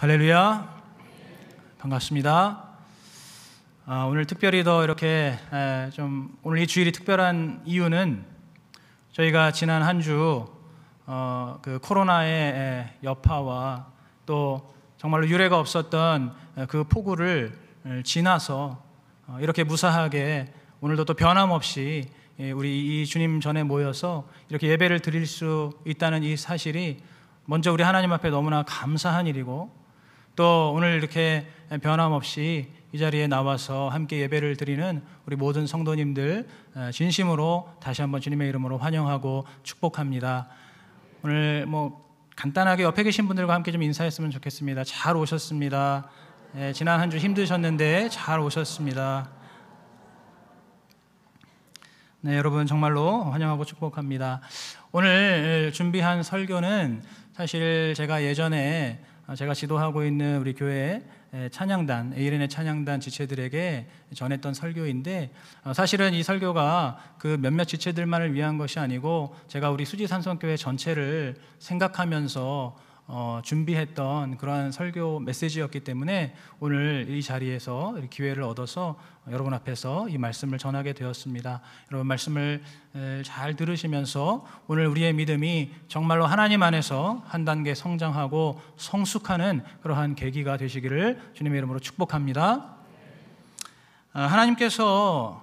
할렐루야, 반갑습니다. 오늘 특별히 더 이렇게 오늘 이 주일이 특별한 이유는 저희가 지난 한 주 그 코로나의 여파와 또 정말로 유례가 없었던 그 폭우를 지나서 이렇게 무사하게 오늘도 또 변함없이 우리 이 주님 전에 모여서 이렇게 예배를 드릴 수 있다는 이 사실이 먼저 우리 하나님 앞에 너무나 감사한 일이고, 또 오늘 이렇게 변함없이 이 자리에 나와서 함께 예배를 드리는 우리 모든 성도님들 진심으로 다시 한번 주님의 이름으로 환영하고 축복합니다. 오늘 간단하게 옆에 계신 분들과 함께 좀 인사했으면 좋겠습니다. 잘 오셨습니다. 지난 한 주 힘드셨는데 잘 오셨습니다. 네, 여러분 정말로 환영하고 축복합니다. 오늘 준비한 설교는 사실 제가 예전에 제가 지도하고 있는 우리 교회 찬양단, ALN의 찬양단 지체들에게 전했던 설교인데, 사실은 이 설교가 그 몇몇 지체들만을 위한 것이 아니고 제가 우리 수지산성교회 전체를 생각하면서 준비했던 그러한 설교 메시지였기 때문에 오늘 이 자리에서 기회를 얻어서 여러분 앞에서 이 말씀을 전하게 되었습니다. 여러분 말씀을 잘 들으시면서 오늘 우리의 믿음이 정말로 하나님 안에서 한 단계 성장하고 성숙하는 그러한 계기가 되시기를 주님의 이름으로 축복합니다. 하나님께서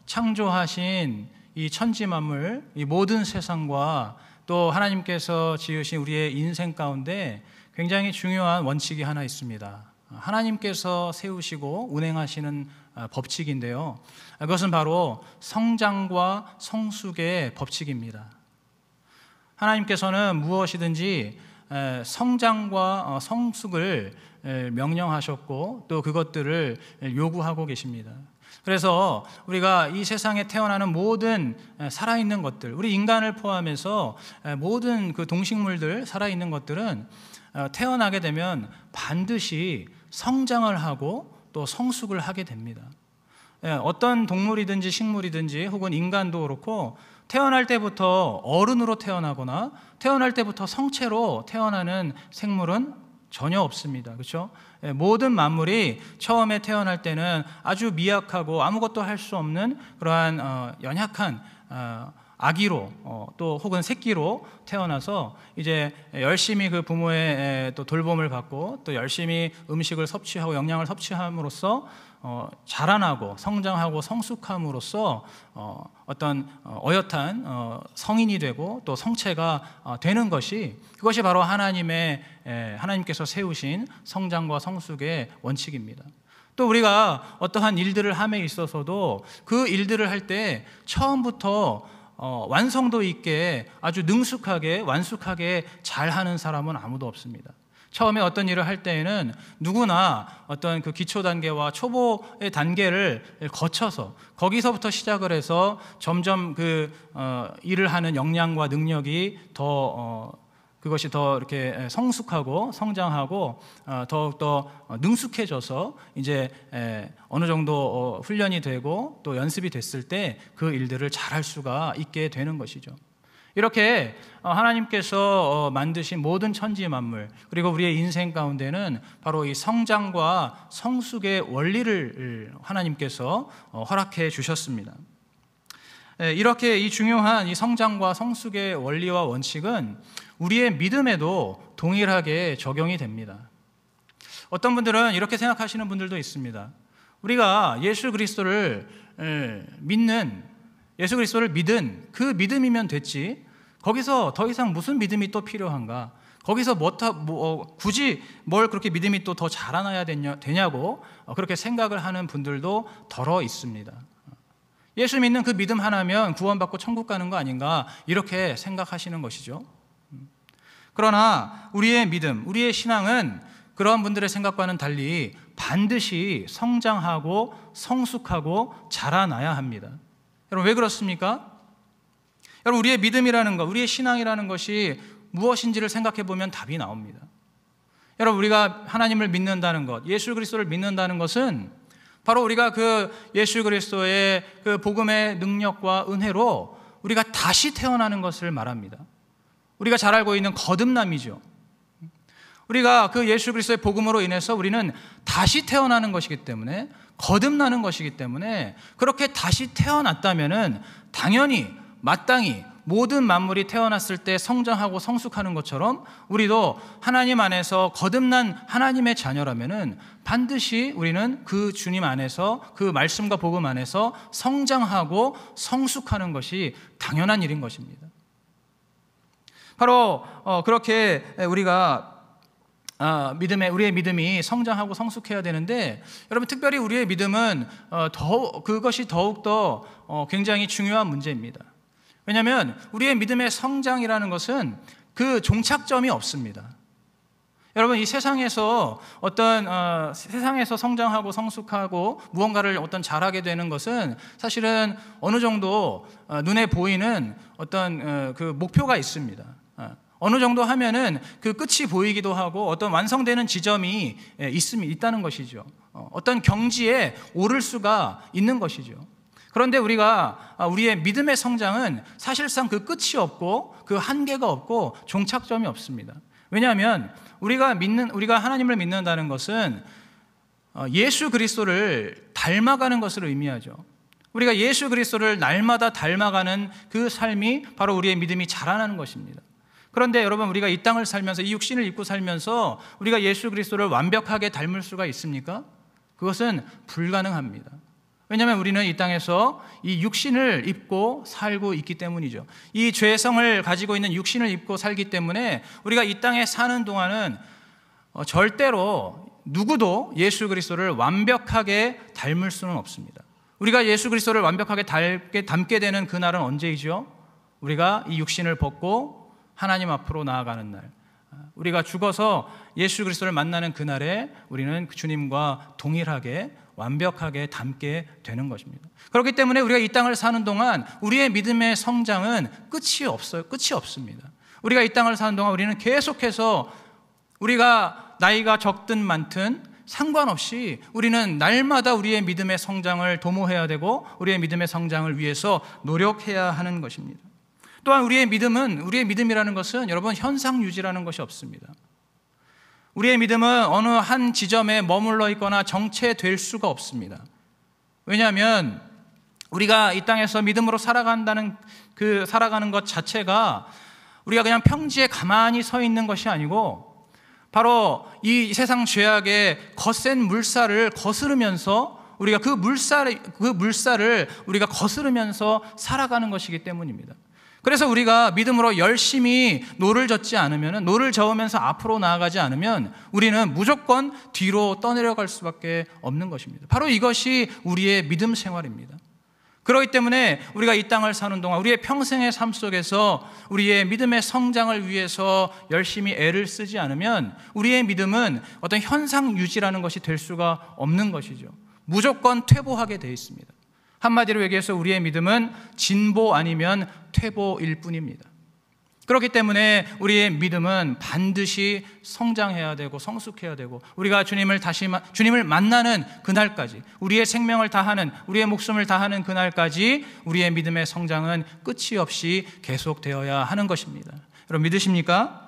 창조하신 이 천지 만물, 이 모든 세상과 또 하나님께서 지으신 우리의 인생 가운데 굉장히 중요한 원칙이 하나 있습니다. 하나님께서 세우시고 운행하시는 법칙인데요, 그것은 바로 성장과 성숙의 법칙입니다. 하나님께서는 무엇이든지 성장과 성숙을 명령하셨고 또 그것들을 요구하고 계십니다. 그래서 우리가 이 세상에 태어나는 모든 살아있는 것들, 우리 인간을 포함해서 모든 그 동식물들, 살아있는 것들은 태어나게 되면 반드시 성장을 하고 또 성숙을 하게 됩니다. 어떤 동물이든지 식물이든지 혹은 인간도 그렇고 태어날 때부터 어른으로 태어나거나 태어날 때부터 성체로 태어나는 생물은 전혀 없습니다. 그렇죠? 모든 만물이 처음에 태어날 때는 아주 미약하고 아무것도 할 수 없는 그러한 연약한 아기로 또 혹은 새끼로 태어나서 이제 열심히 그 부모의 또 돌봄을 받고 또 열심히 음식을 섭취하고 영양을 섭취함으로써 자라나고 성장하고 성숙함으로써 어떤 어엿한 성인이 되고 또 성체가 되는 것이, 그것이 바로 하나님께서 세우신 성장과 성숙의 원칙입니다. 또 우리가 어떠한 일들을 함에 있어서도 그 일들을 할 때 처음부터 완성도 있게 아주 능숙하게 완숙하게 잘하는 사람은 아무도 없습니다. 처음에 어떤 일을 할 때에는 누구나 어떤 그 기초 단계와 초보의 단계를 거쳐서 거기서부터 시작을 해서 점점 그 일을 하는 역량과 능력이 그것이 더 이렇게 성숙하고 성장하고 더욱더 능숙해져서 이제 어느 정도 훈련이 되고 또 연습이 됐을 때 그 일들을 잘할 수가 있게 되는 것이죠. 이렇게 하나님께서 만드신 모든 천지 만물, 그리고 우리의 인생 가운데는 바로 이 성장과 성숙의 원리를 하나님께서 허락해 주셨습니다. 이렇게 이 중요한 이 성장과 성숙의 원리와 원칙은 우리의 믿음에도 동일하게 적용이 됩니다. 어떤 분들은 이렇게 생각하시는 분들도 있습니다. 우리가 예수 그리스도를 믿은 그 믿음이면 됐지, 거기서 더 이상 무슨 믿음이 또 필요한가, 거기서 굳이 뭘 그렇게 믿음이 또 더 자라나야 되냐고 그렇게 생각을 하는 분들도 더러 있습니다. 예수 믿는 그 믿음 하나면 구원받고 천국 가는 거 아닌가, 이렇게 생각하시는 것이죠. 그러나 우리의 믿음, 우리의 신앙은 그러한 분들의 생각과는 달리 반드시 성장하고 성숙하고 자라나야 합니다. 여러분, 왜 그렇습니까? 여러분, 우리의 믿음이라는 것, 우리의 신앙이라는 것이 무엇인지를 생각해 보면 답이 나옵니다. 여러분, 우리가 하나님을 믿는다는 것, 예수 그리스도를 믿는다는 것은 바로 우리가 그 예수 그리스도의 그 복음의 능력과 은혜로 우리가 다시 태어나는 것을 말합니다. 우리가 잘 알고 있는 거듭남이죠. 우리가 그 예수 그리스도의 복음으로 인해서 우리는 다시 태어나는 것이기 때문에, 거듭나는 것이기 때문에, 그렇게 다시 태어났다면은 당연히 마땅히 모든 만물이 태어났을 때 성장하고 성숙하는 것처럼 우리도 하나님 안에서 거듭난 하나님의 자녀라면은 반드시 우리는 그 주님 안에서, 그 말씀과 복음 안에서 성장하고 성숙하는 것이 당연한 일인 것입니다. 바로 그렇게 우리가 우리의 믿음이 성장하고 성숙해야 되는데, 여러분 특별히 우리의 믿음은 그것이 더욱더 굉장히 중요한 문제입니다. 왜냐하면 우리의 믿음의 성장이라는 것은 그 종착점이 없습니다. 여러분, 이 세상에서 세상에서 성장하고 성숙하고 무언가를 잘하게 되는 것은 사실은 어느 정도 눈에 보이는 그 목표가 있습니다. 어느 정도 하면은 그 끝이 보이기도 하고 어떤 완성되는 지점이 있다는 것이죠. 어떤 경지에 오를 수가 있는 것이죠. 그런데 우리의 믿음의 성장은 사실상 그 끝이 없고 그 한계가 없고 종착점이 없습니다. 왜냐하면 우리가 하나님을 믿는다는 것은 예수 그리스도를 닮아가는 것을 의미하죠. 우리가 예수 그리스도를 날마다 닮아가는 그 삶이 바로 우리의 믿음이 자라나는 것입니다. 그런데 여러분, 우리가 이 땅을 살면서, 이 육신을 입고 살면서 우리가 예수 그리스도를 완벽하게 닮을 수가 있습니까? 그것은 불가능합니다. 왜냐하면 우리는 이 땅에서 이 육신을 입고 살고 있기 때문이죠. 이 죄성을 가지고 있는 육신을 입고 살기 때문에 우리가 이 땅에 사는 동안은 절대로 누구도 예수 그리스도를 완벽하게 닮을 수는 없습니다. 우리가 예수 그리스도를 완벽하게 닮게 되는 그날은 언제이죠? 우리가 이 육신을 벗고 하나님 앞으로 나아가는 날, 우리가 죽어서 예수 그리스도를 만나는 그날에 우리는 주님과 동일하게 완벽하게 닮게 되는 것입니다. 그렇기 때문에 우리가 이 땅을 사는 동안 우리의 믿음의 성장은 끝이 없습니다. 우리가 이 땅을 사는 동안 우리는 계속해서 우리가 나이가 적든 많든 상관없이 우리는 날마다 우리의 믿음의 성장을 도모해야 되고 우리의 믿음의 성장을 위해서 노력해야 하는 것입니다. 또한 우리의 믿음이라는 것은 여러분 현상 유지라는 것이 없습니다. 우리의 믿음은 어느 한 지점에 머물러 있거나 정체될 수가 없습니다. 왜냐하면 우리가 이 땅에서 믿음으로 살아가는 것 자체가 우리가 그냥 평지에 가만히 서 있는 것이 아니고 바로 이 세상 죄악의 거센 물살을 거스르면서 우리가 그 물살을 우리가 거스르면서 살아가는 것이기 때문입니다. 그래서 우리가 믿음으로 열심히 노를 저으면서 앞으로 나아가지 않으면 우리는 무조건 뒤로 떠내려갈 수밖에 없는 것입니다. 바로 이것이 우리의 믿음 생활입니다. 그렇기 때문에 우리가 이 땅을 사는 동안 우리의 평생의 삶 속에서 우리의 믿음의 성장을 위해서 열심히 애를 쓰지 않으면 우리의 믿음은 어떤 현상 유지라는 것이 될 수가 없는 것이죠. 무조건 퇴보하게 되어 있습니다. 한마디로 얘기해서 우리의 믿음은 진보 아니면 퇴보일 뿐입니다. 그렇기 때문에 우리의 믿음은 반드시 성장해야 되고 성숙해야 되고 우리가 주님을 만나는 그날까지, 우리의 생명을 다하는, 우리의 목숨을 다하는 그날까지 우리의 믿음의 성장은 끝이 없이 계속되어야 하는 것입니다. 여러분 믿으십니까?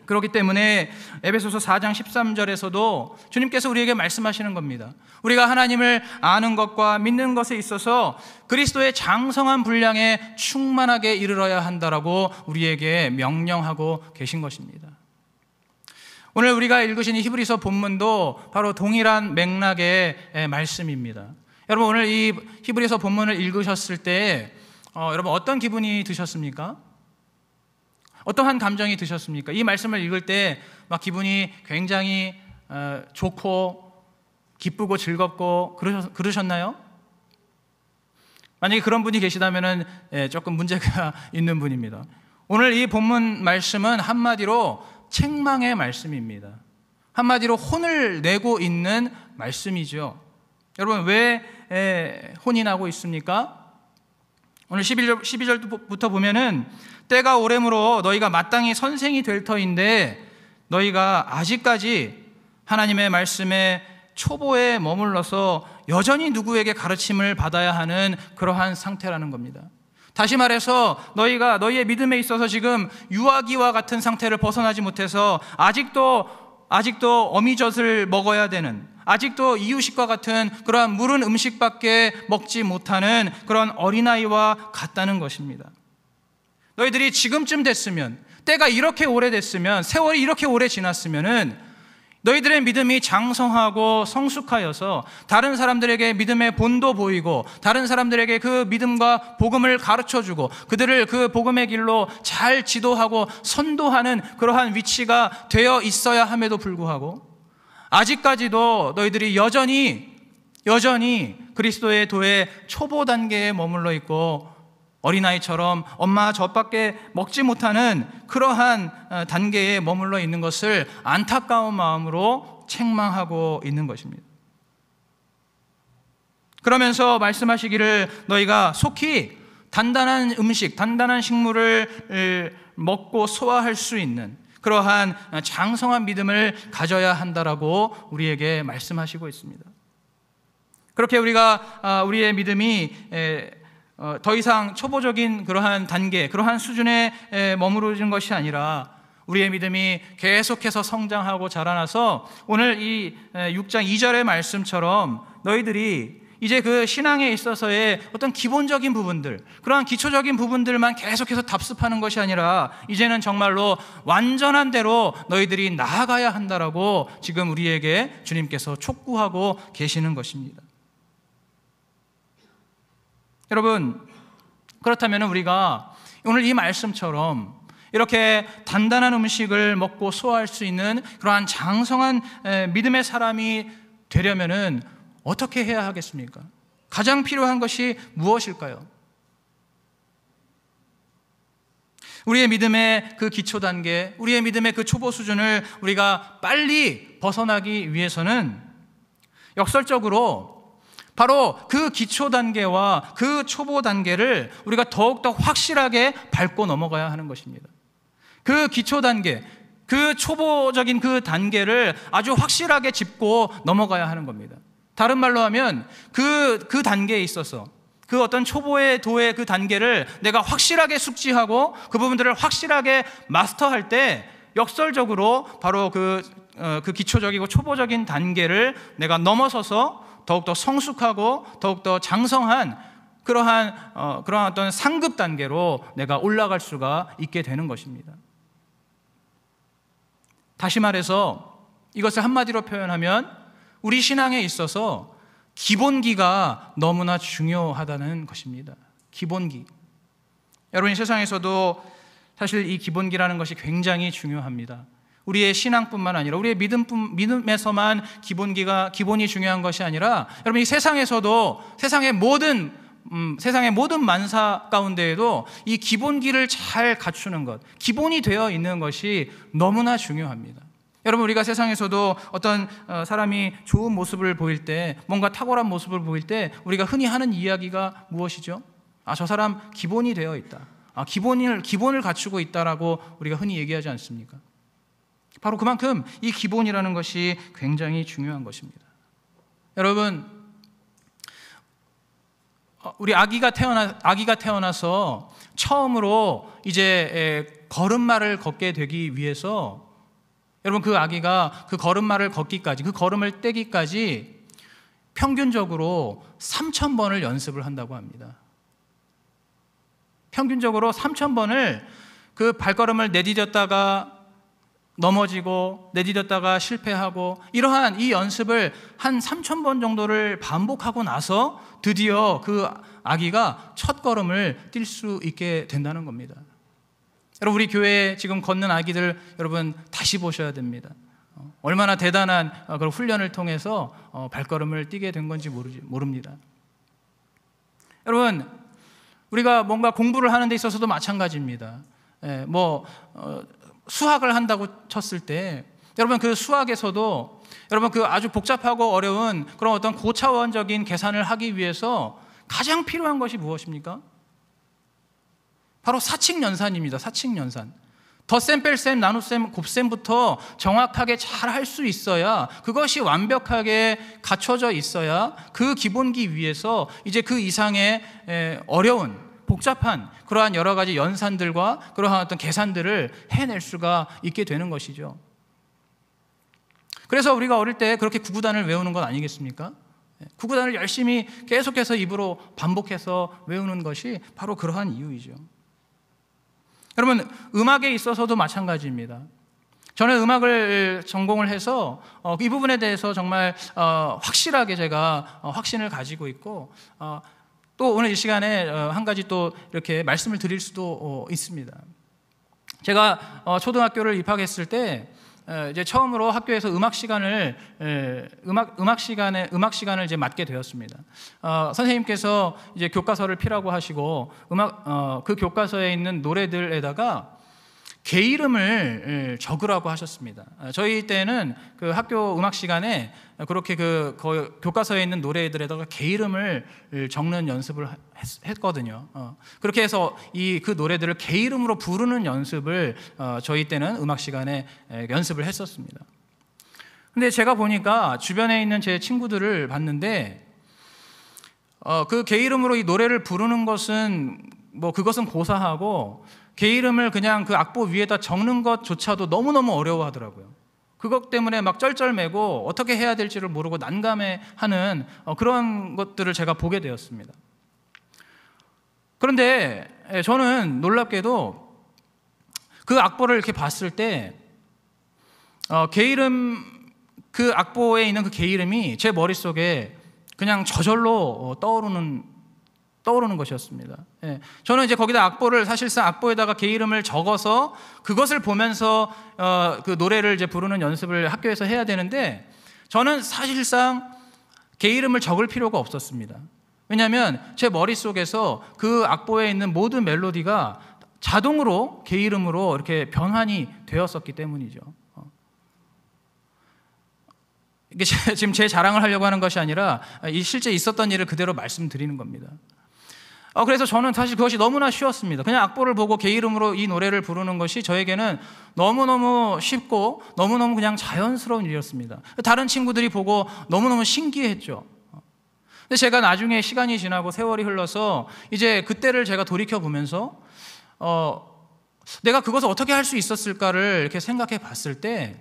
그렇기 때문에 에베소서 4장 13절에서도 주님께서 우리에게 말씀하시는 겁니다. 우리가 하나님을 아는 것과 믿는 것에 있어서 그리스도의 장성한 분량에 충만하게 이르러야 한다라고 우리에게 명령하고 계신 것입니다. 오늘 우리가 읽으신 이 히브리서 본문도 바로 동일한 맥락의 말씀입니다. 여러분 오늘 이 히브리서 본문을 읽으셨을 때 여러분 어떤 기분이 드셨습니까? 어떠한 감정이 드셨습니까? 이 말씀을 읽을 때 막 기분이 굉장히 좋고 기쁘고 즐겁고 그러셨나요? 만약에 그런 분이 계시다면 조금 문제가 있는 분입니다. 오늘 이 본문 말씀은 한마디로 책망의 말씀입니다. 한마디로 혼을 내고 있는 말씀이죠. 여러분 왜 혼이 나고 있습니까? 오늘 12절부터 보면은 때가 오래므로 너희가 마땅히 선생이 될 터인데 너희가 아직까지 하나님의 말씀에 초보에 머물러서 여전히 누구에게 가르침을 받아야 하는 그러한 상태라는 겁니다. 다시 말해서 너희의 믿음에 있어서 지금 유아기와 같은 상태를 벗어나지 못해서 아직도 어미젖을 먹어야 되는, 아직도 이유식과 같은 그러한 무른 음식밖에 먹지 못하는 그런 어린아이와 같다는 것입니다. 너희들이 지금쯤 됐으면, 때가 이렇게 오래됐으면, 세월이 이렇게 오래 지났으면은 너희들의 믿음이 장성하고 성숙하여서 다른 사람들에게 믿음의 본도 보이고 다른 사람들에게 그 믿음과 복음을 가르쳐주고 그들을 그 복음의 길로 잘 지도하고 선도하는 그러한 위치가 되어 있어야 함에도 불구하고 아직까지도 너희들이 여전히 그리스도의 도의 초보 단계에 머물러 있고 어린아이처럼 엄마 젖밖에 먹지 못하는 그러한 단계에 머물러 있는 것을 안타까운 마음으로 책망하고 있는 것입니다. 그러면서 말씀하시기를 너희가 속히 단단한 음식, 단단한 식물을 먹고 소화할 수 있는 그러한 장성한 믿음을 가져야 한다라고 우리에게 말씀하시고 있습니다. 그렇게 우리의 믿음이 더 이상 초보적인 그러한 단계, 그러한 수준에 머무르는 것이 아니라 우리의 믿음이 계속해서 성장하고 자라나서 오늘 이 6장 2절의 말씀처럼 너희들이 이제 그 신앙에 있어서의 어떤 기본적인 부분들, 그러한 기초적인 부분들만 계속해서 답습하는 것이 아니라 이제는 정말로 완전한 대로 너희들이 나아가야 한다라고 지금 우리에게 주님께서 촉구하고 계시는 것입니다. 여러분, 그렇다면 우리가 오늘 이 말씀처럼 이렇게 단단한 음식을 먹고 소화할 수 있는 그러한 장성한 믿음의 사람이 되려면은 어떻게 해야 하겠습니까? 가장 필요한 것이 무엇일까요? 우리의 믿음의 그 기초 단계, 우리의 믿음의 그 초보 수준을 우리가 빨리 벗어나기 위해서는 역설적으로 바로 그 기초 단계와 그 초보 단계를 우리가 더욱더 확실하게 밟고 넘어가야 하는 것입니다. 그 기초 단계, 그 초보적인 그 단계를 아주 확실하게 짚고 넘어가야 하는 겁니다. 다른 말로 하면 그 단계에 있어서 그 어떤 초보의 도의 그 단계를 내가 확실하게 숙지하고 그 부분들을 확실하게 마스터할 때 역설적으로 바로 그 기초적이고 초보적인 단계를 내가 넘어서서 더욱더 성숙하고 더욱더 장성한 그러한 어떤 상급 단계로 내가 올라갈 수가 있게 되는 것입니다. 다시 말해서 이것을 한마디로 표현하면 우리 신앙에 있어서 기본기가 너무나 중요하다는 것입니다. 기본기. 여러분, 이 세상에서도 사실 이 기본기라는 것이 굉장히 중요합니다. 우리의 신앙뿐만 아니라 우리의 믿음에서만 기본이 중요한 것이 아니라 여러분, 이 세상에서도 세상의 모든 만사 가운데에도 이 기본기를 잘 갖추는 것, 기본이 되어 있는 것이 너무나 중요합니다. 여러분, 우리가 세상에서도 어떤 사람이 좋은 모습을 보일 때, 뭔가 탁월한 모습을 보일 때 우리가 흔히 하는 이야기가 무엇이죠? 저 사람 기본이 되어 있다. 기본을 갖추고 있다라고 우리가 흔히 얘기하지 않습니까? 바로 그만큼 이 기본이라는 것이 굉장히 중요한 것입니다. 여러분, 우리 아기가 태어나서 처음으로 이제 걸음마를 걷게 되기 위해서 여러분, 그 아기가 그 걸음마를 걷기까지, 그 걸음을 떼기까지 평균적으로 3,000번을 연습을 한다고 합니다. 평균적으로 3,000번을 그 발걸음을 내디뎠다가 넘어지고 내디뎠다가 실패하고 이러한 이 연습을 한 3,000번 정도를 반복하고 나서 드디어 그 아기가 첫 걸음을 뛸 수 있게 된다는 겁니다. 여러분, 우리 교회에 지금 걷는 아기들 여러분 다시 보셔야 됩니다. 얼마나 대단한 그런 훈련을 통해서 발걸음을 뛰게 된 건지 모릅니다. 여러분, 우리가 뭔가 공부를 하는 데 있어서도 마찬가지입니다. 수학을 한다고 쳤을 때 여러분, 그 수학에서도 여러분 그 아주 복잡하고 어려운 그런 어떤 고차원적인 계산을 하기 위해서 가장 필요한 것이 무엇입니까? 바로 사칙연산입니다. 사칙연산. 덧셈, 뺄셈, 나눗셈, 곱셈부터 정확하게 잘 할 수 있어야, 그것이 완벽하게 갖춰져 있어야 그 기본기 위에서 이제 그 이상의 어려운 복잡한 그러한 여러 가지 연산들과 그러한 어떤 계산들을 해낼 수가 있게 되는 것이죠. 그래서 우리가 어릴 때 그렇게 구구단을 외우는 것 아니겠습니까? 구구단을 열심히 계속해서 입으로 반복해서 외우는 것이 바로 그러한 이유이죠. 여러분, 음악에 있어서도 마찬가지입니다. 저는 음악을 전공을 해서 이 부분에 대해서 정말 확실하게 제가 확신을 가지고 있고, 또 오늘 이 시간에 한 가지 또 이렇게 말씀을 드릴 수도 있습니다. 제가 초등학교를 입학했을 때 이제 처음으로 학교에서 음악 시간을 이제 맡게 되었습니다. 선생님께서 이제 교과서를 피라고 하시고 그 교과서에 있는 노래들에다가 개 이름을 적으라고 하셨습니다. 저희 때는 그 학교 음악 시간에 그렇게 그 교과서에 있는 노래들에다가 개 이름을 적는 연습을 했거든요. 그렇게 해서 그 노래들을 개 이름으로 부르는 연습을 저희 때는 음악 시간에 연습을 했었습니다. 근데 제가 보니까 주변에 있는 제 친구들을 봤는데 그 개 이름으로 이 노래를 부르는 것은 그것은 고사하고 개 이름을 그냥 그 악보 위에다 적는 것조차도 너무너무 어려워하더라고요. 그것 때문에 막 쩔쩔매고 어떻게 해야 될지를 모르고 난감해하는 그런 것들을 제가 보게 되었습니다. 그런데 저는 놀랍게도 그 악보를 이렇게 봤을 때 개 이름, 그 악보에 있는 그 개 이름이 제 머릿속에 그냥 저절로 떠오르는 것이었습니다. 저는 이제 거기다 사실상 악보에다가 개 이름을 적어서 그것을 보면서 그 노래를 이제 부르는 연습을 학교에서 해야 되는데, 저는 사실상 개 이름을 적을 필요가 없었습니다. 왜냐하면 제 머릿속에서 그 악보에 있는 모든 멜로디가 자동으로 개 이름으로 이렇게 변환이 되었었기 때문이죠. 이게 지금 제 자랑을 하려고 하는 것이 아니라 실제 있었던 일을 그대로 말씀드리는 겁니다. 그래서 저는 사실 그것이 너무나 쉬웠습니다. 그냥 악보를 보고 개 이름으로 이 노래를 부르는 것이 저에게는 너무너무 쉽고 너무너무 그냥 자연스러운 일이었습니다. 다른 친구들이 보고 너무너무 신기했죠. 근데 제가 나중에 시간이 지나고 세월이 흘러서 이제 그때를 제가 돌이켜보면서 내가 그것을 어떻게 할 수 있었을까를 이렇게 생각해 봤을 때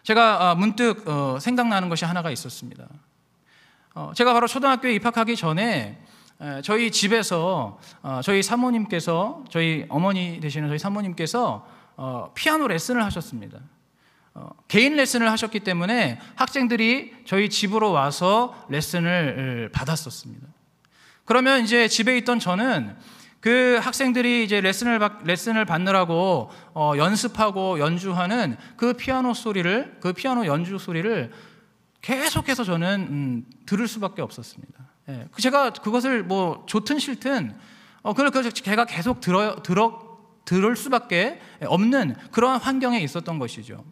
제가 문득 생각나는 것이 하나가 있었습니다. 제가 바로 초등학교에 입학하기 전에 저희 집에서 저희 사모님께서, 저희 어머니 되시는 저희 사모님께서 피아노 레슨을 하셨습니다. 개인 레슨을 하셨기 때문에 학생들이 저희 집으로 와서 레슨을 받았었습니다. 그러면 이제 집에 있던 저는 그 학생들이 이제 레슨을 받느라고 연습하고 연주하는 그 피아노 연주 소리를 계속해서 저는 들을 수밖에 없었습니다. 제가 그것을 좋든 싫든 제가 계속 들을 수밖에 없는 그러한 환경에 있었던 것이죠.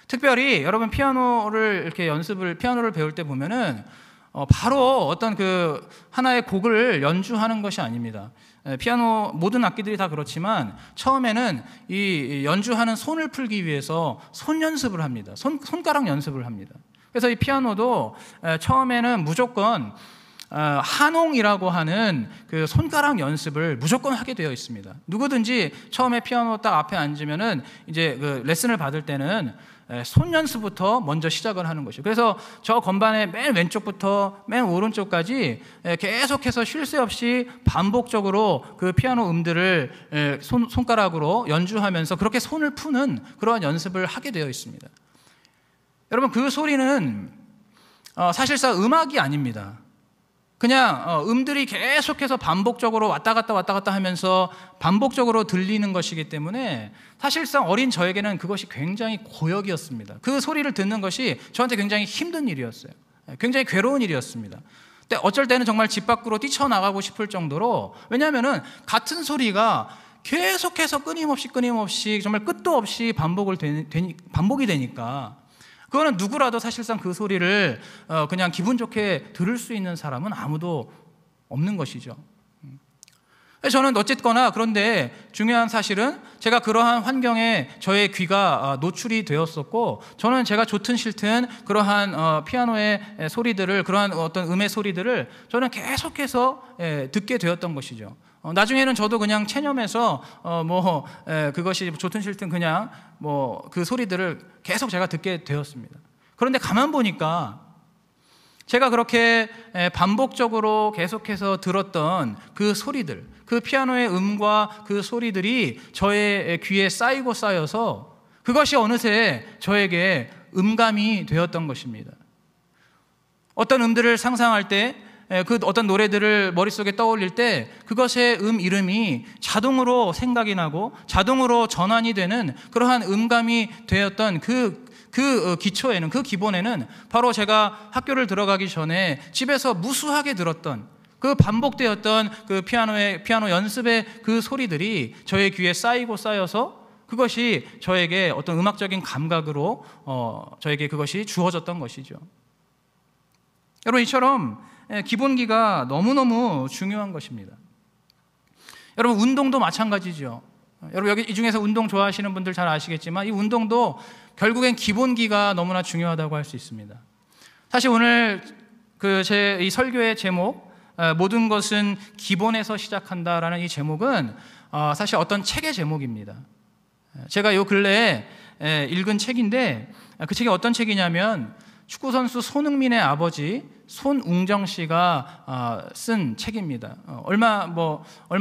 특별히 여러분 피아노를 배울 때 보면은 바로 어떤 그 하나의 곡을 연주하는 것이 아닙니다. 피아노 모든 악기들이 다 그렇지만 처음에는 이 연주하는 손을 풀기 위해서 손 연습을 합니다. 손가락 연습을 합니다. 그래서 이 피아노도 처음에는 무조건 한홍이라고 하는 그 손가락 연습을 무조건 하게 되어 있습니다. 누구든지 처음에 피아노 딱 앞에 앉으면은 이제 그 레슨을 받을 때는 손 연습부터 먼저 시작을 하는 것이죠. 그래서 저 건반의 맨 왼쪽부터 맨 오른쪽까지 계속해서 쉴 새 없이 반복적으로 그 피아노 음들을 손가락으로 연주하면서 그렇게 손을 푸는 그러한 연습을 하게 되어 있습니다. 여러분, 그 소리는 사실상 음악이 아닙니다. 그냥 음들이 계속해서 반복적으로 왔다 갔다 하면서 반복적으로 들리는 것이기 때문에 사실상 어린 저에게는 그것이 굉장히 고역이었습니다. 그 소리를 듣는 것이 저한테 굉장히 힘든 일이었어요. 굉장히 괴로운 일이었습니다. 근데 어쩔 때는 정말 집 밖으로 뛰쳐나가고 싶을 정도로, 왜냐하면은 같은 소리가 계속해서 끊임없이 정말 끝도 없이 반복이 되니까 그거는 누구라도 사실상 그 소리를 그냥 기분 좋게 들을 수 있는 사람은 아무도 없는 것이죠. 저는 어쨌거나 그런데 중요한 사실은 제가 그러한 환경에 저의 귀가 노출이 되었었고, 저는 제가 좋든 싫든 그러한 피아노의 소리들을, 그러한 어떤 음의 소리들을 저는 계속해서 듣게 되었던 것이죠. 나중에는 저도 그냥 체념해서 그것이 좋든 싫든 그냥 그 소리들을 계속 제가 듣게 되었습니다. 그런데 가만 보니까 제가 그렇게 반복적으로 계속해서 들었던 그 소리들, 그 피아노의 음과 그 소리들이 저의 귀에 쌓이고 쌓여서 그것이 어느새 저에게 음감이 되었던 것입니다. 어떤 음들을 상상할 때, 그 어떤 노래들을 머릿속에 떠올릴 때 그것의 이름이 자동으로 생각이 나고 자동으로 전환이 되는 그러한 음감이 되었던 그 기초에는, 그 기본에는 바로 제가 학교를 들어가기 전에 집에서 무수하게 들었던 그 반복되었던 그 피아노 연습의 그 소리들이 저의 귀에 쌓이고 쌓여서 그것이 저에게 어떤 음악적인 감각으로 저에게 그것이 주어졌던 것이죠. 여러분, 이처럼 기본기가 너무너무 중요한 것입니다. 여러분, 운동도 마찬가지죠. 여러분, 여기 이 중에서 운동 좋아하시는 분들 잘 아시겠지만 이 운동도 결국엔 기본기가 너무나 중요하다고 할 수 있습니다. 사실 오늘 제 이 설교의 제목, 모든 것은 기본에서 시작한다라는 이 제목은 사실 어떤 책의 제목입니다. 제가 요 근래에 읽은 책인데, 그 책이 어떤 책이냐면 축구선수 손흥민의 아버지 손웅정 씨가 쓴 책입니다. 얼마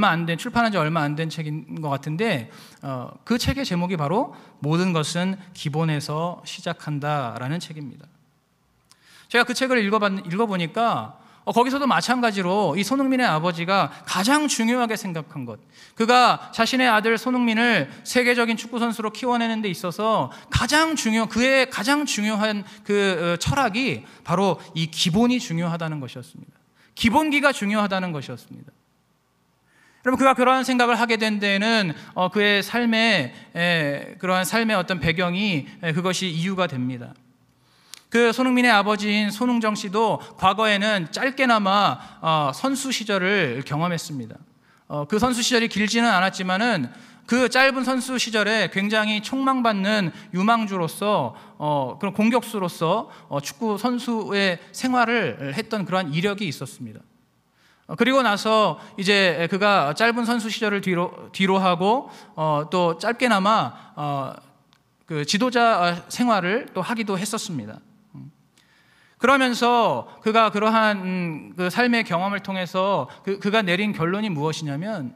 안 된, 출판한 지 얼마 안 된 책인 것 같은데, 그 책의 제목이 바로 모든 것은 기본에서 시작한다라는 책입니다. 제가 그 책을 읽어보니까 거기서도 마찬가지로 이 손흥민의 아버지가 가장 중요하게 생각한 것, 그가 자신의 아들 손흥민을 세계적인 축구선수로 키워내는 데 있어서 그의 가장 중요한 그 철학이 바로 이 기본이 중요하다는 것이었습니다. 기본기가 중요하다는 것이었습니다. 여러분, 그가 그러한 생각을 하게 된 데에는 그의 그러한 삶의 어떤 배경이, 그것이 이유가 됩니다. 그 손흥민의 아버지인 손웅정 씨도 과거에는 짧게나마 선수 시절을 경험했습니다. 그 선수 시절이 길지는 않았지만은 그 짧은 선수 시절에 굉장히 촉망받는 유망주로서, 그런 공격수로서 축구 선수의 생활을 했던 그러한 이력이 있었습니다. 그리고 나서 이제 그가 짧은 선수 시절을 뒤로 하고 또 짧게나마 그 지도자 생활을 또 하기도 했었습니다. 그러면서 그가 그러한 그 삶의 경험을 통해서 그가 내린 결론이 무엇이냐면,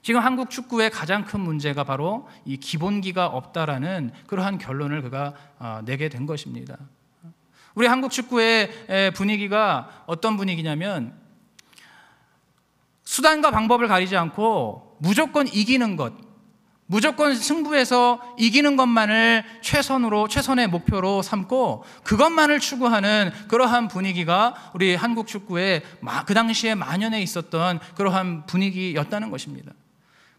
지금 한국 축구의 가장 큰 문제가 바로 이 기본기가 없다라는 그러한 결론을 그가 내게 된 것입니다. 우리 한국 축구의 분위기가 어떤 분위기냐면, 수단과 방법을 가리지 않고 무조건 이기는 것, 무조건 승부에서 이기는 것만을 최선의 목표로 삼고 그것만을 추구하는 그러한 분위기가 우리 한국 축구에 그 당시에 만연해 있었던 그러한 분위기였다는 것입니다.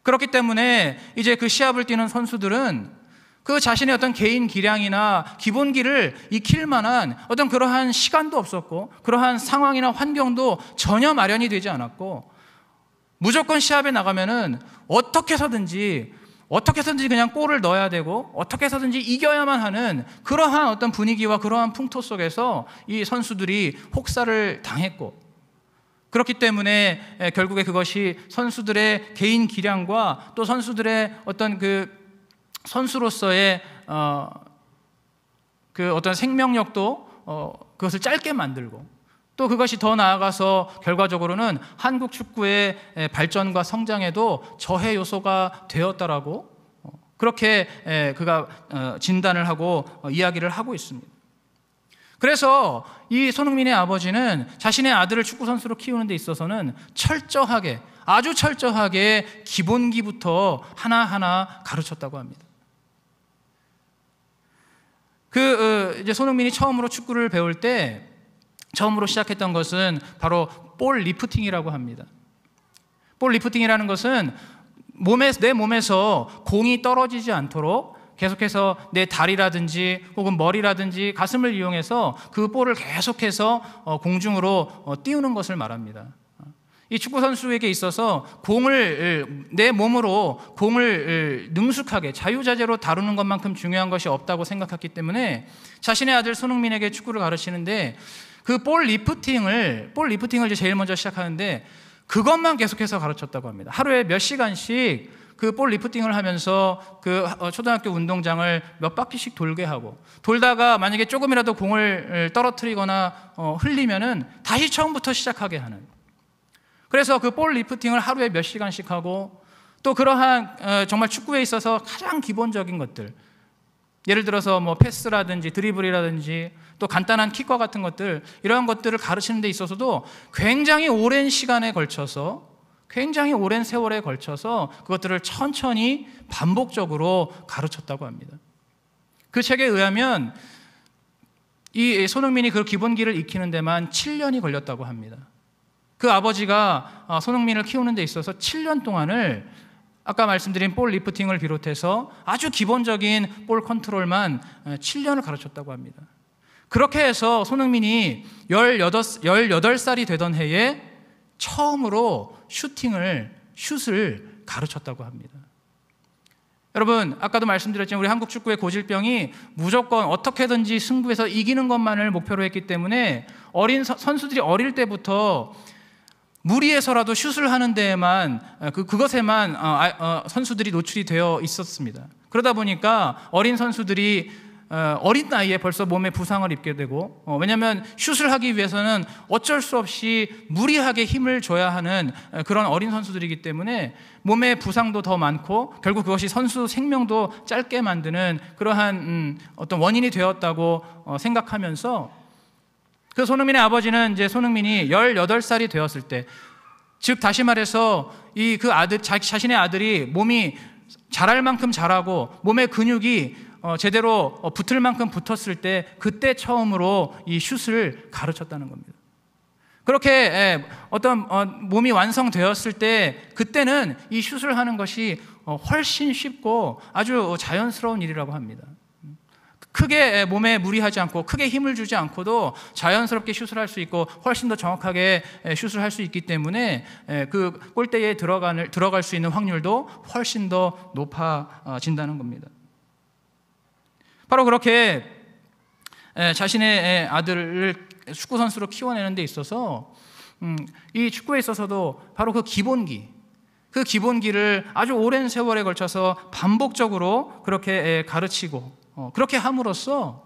그렇기 때문에 이제 그 시합을 뛰는 선수들은 그 자신의 어떤 개인 기량이나 기본기를 익힐 만한 어떤 그러한 시간도 없었고, 그러한 상황이나 환경도 전혀 마련이 되지 않았고, 무조건 시합에 나가면은 어떻게 해서든지 그냥 골을 넣어야 되고 어떻게 해서든지 이겨야만 하는 그러한 어떤 분위기와 그러한 풍토 속에서 이 선수들이 혹사를 당했고, 그렇기 때문에 결국에 그것이 선수들의 개인 기량과 또 선수들의 어떤 그 선수로서의 그 어떤 생명력도 그것을 짧게 만들고, 또 그것이 더 나아가서 결과적으로는 한국 축구의 발전과 성장에도 저해 요소가 되었다라고 그렇게 그가 진단을 하고 이야기를 하고 있습니다. 그래서 이 손흥민의 아버지는 자신의 아들을 축구 선수로 키우는 데 있어서는 아주 철저하게 기본기부터 하나하나 가르쳤다고 합니다. 이제 손흥민이 처음으로 축구를 배울 때 처음으로 시작했던 것은 바로 볼 리프팅이라고 합니다. 볼 리프팅이라는 것은 내 몸에서 공이 떨어지지 않도록 계속해서 내 다리라든지 혹은 머리라든지 가슴을 이용해서 그 볼을 계속해서 공중으로 띄우는 것을 말합니다. 이 축구 선수에게 있어서 공을 내 몸으로 공을 능숙하게 자유자재로 다루는 것만큼 중요한 것이 없다고 생각했기 때문에 자신의 아들 손흥민에게 축구를 가르치는데 그 볼 리프팅을 이제 제일 먼저 시작하는데 그것만 계속해서 가르쳤다고 합니다. 하루에 몇 시간씩 그 볼 리프팅을 하면서 그 초등학교 운동장을 몇 바퀴씩 돌게 하고, 돌다가 만약에 조금이라도 공을 떨어뜨리거나 흘리면은 다시 처음부터 시작하게 하는, 그래서 그 볼 리프팅을 하루에 몇 시간씩 하고, 또 그러한 정말 축구에 있어서 가장 기본적인 것들, 예를 들어서 뭐 패스라든지 드리블이라든지 또 간단한 킥과 같은 것들, 이러한 것들을 가르치는 데 있어서도 굉장히 오랜 시간에 걸쳐서, 굉장히 오랜 세월에 걸쳐서 그것들을 천천히 반복적으로 가르쳤다고 합니다. 그 책에 의하면 이 손흥민이 그 기본기를 익히는 데만 7년이 걸렸다고 합니다. 그 아버지가 손흥민을 키우는 데 있어서 7년 동안을 아까 말씀드린 볼 리프팅을 비롯해서 아주 기본적인 볼 컨트롤만 7년을 가르쳤다고 합니다. 그렇게 해서 손흥민이 18살이 되던 해에 처음으로 슛을 가르쳤다고 합니다. 여러분, 아까도 말씀드렸지만 우리 한국 축구의 고질병이 무조건 어떻게든지 승부에서 이기는 것만을 목표로 했기 때문에 어린 선수들이 어릴 때부터 무리해서라도 슛을 하는 데에만 그것에만 선수들이 노출이 되어 있었습니다. 그러다 보니까 어린 선수들이 어린 나이에 벌써 몸에 부상을 입게 되고, 왜냐하면 슛을 하기 위해서는 어쩔 수 없이 무리하게 힘을 줘야 하는 그런 어린 선수들이기 때문에 몸에 부상도 더 많고 결국 그것이 선수 생명도 짧게 만드는 그러한 어떤 원인이 되었다고 생각하면서, 그 손흥민의 아버지는 이제 손흥민이 18살이 되었을 때, 즉 다시 말해서 자신의 아들이 몸이 자랄 만큼 자라고 몸의 근육이 제대로 붙을 만큼 붙었을 때, 그때 처음으로 이 슛을 가르쳤다는 겁니다. 그렇게 어떤 몸이 완성되었을 때, 그때는 이 슛을 하는 것이 훨씬 쉽고 아주 자연스러운 일이라고 합니다. 크게 몸에 무리하지 않고 크게 힘을 주지 않고도 자연스럽게 슛을 할 수 있고 훨씬 더 정확하게 슛을 할 수 있기 때문에 그 골대에 들어갈 수 있는 확률도 훨씬 더 높아진다는 겁니다. 바로 그렇게 자신의 아들을 축구 선수로 키워내는 데 있어서 이 축구에 있어서도 바로 그 기본기를 아주 오랜 세월에 걸쳐서 반복적으로 그렇게 가르치고, 그렇게 함으로써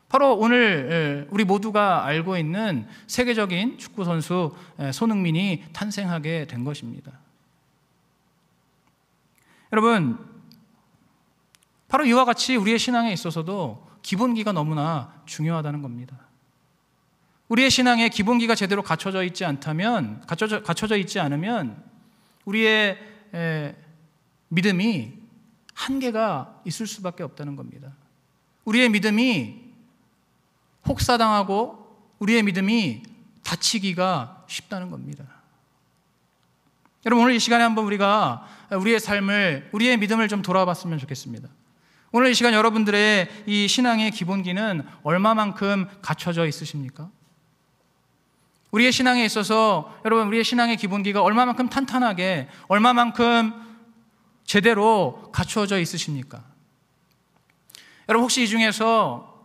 바로 오늘 우리 모두가 알고 있는 세계적인 축구 선수 손흥민이 탄생하게 된 것입니다. 여러분, 바로 이와 같이 우리의 신앙에 있어서도 기본기가 너무나 중요하다는 겁니다. 우리의 신앙에 기본기가 제대로 갖춰져 있지 않으면 우리의 믿음이 한계가 있을 수밖에 없다는 겁니다. 우리의 믿음이 혹사당하고 우리의 믿음이 다치기가 쉽다는 겁니다. 여러분, 오늘 이 시간에 한번 우리가 우리의 삶을, 우리의 믿음을 좀 돌아봤으면 좋겠습니다. 오늘 이 시간 여러분들의 이 신앙의 기본기는 얼마만큼 갖춰져 있으십니까? 우리의 신앙에 있어서 여러분, 우리의 신앙의 기본기가 얼마만큼 탄탄하게, 얼마만큼 제대로 갖추어져 있으십니까? 여러분, 혹시 이 중에서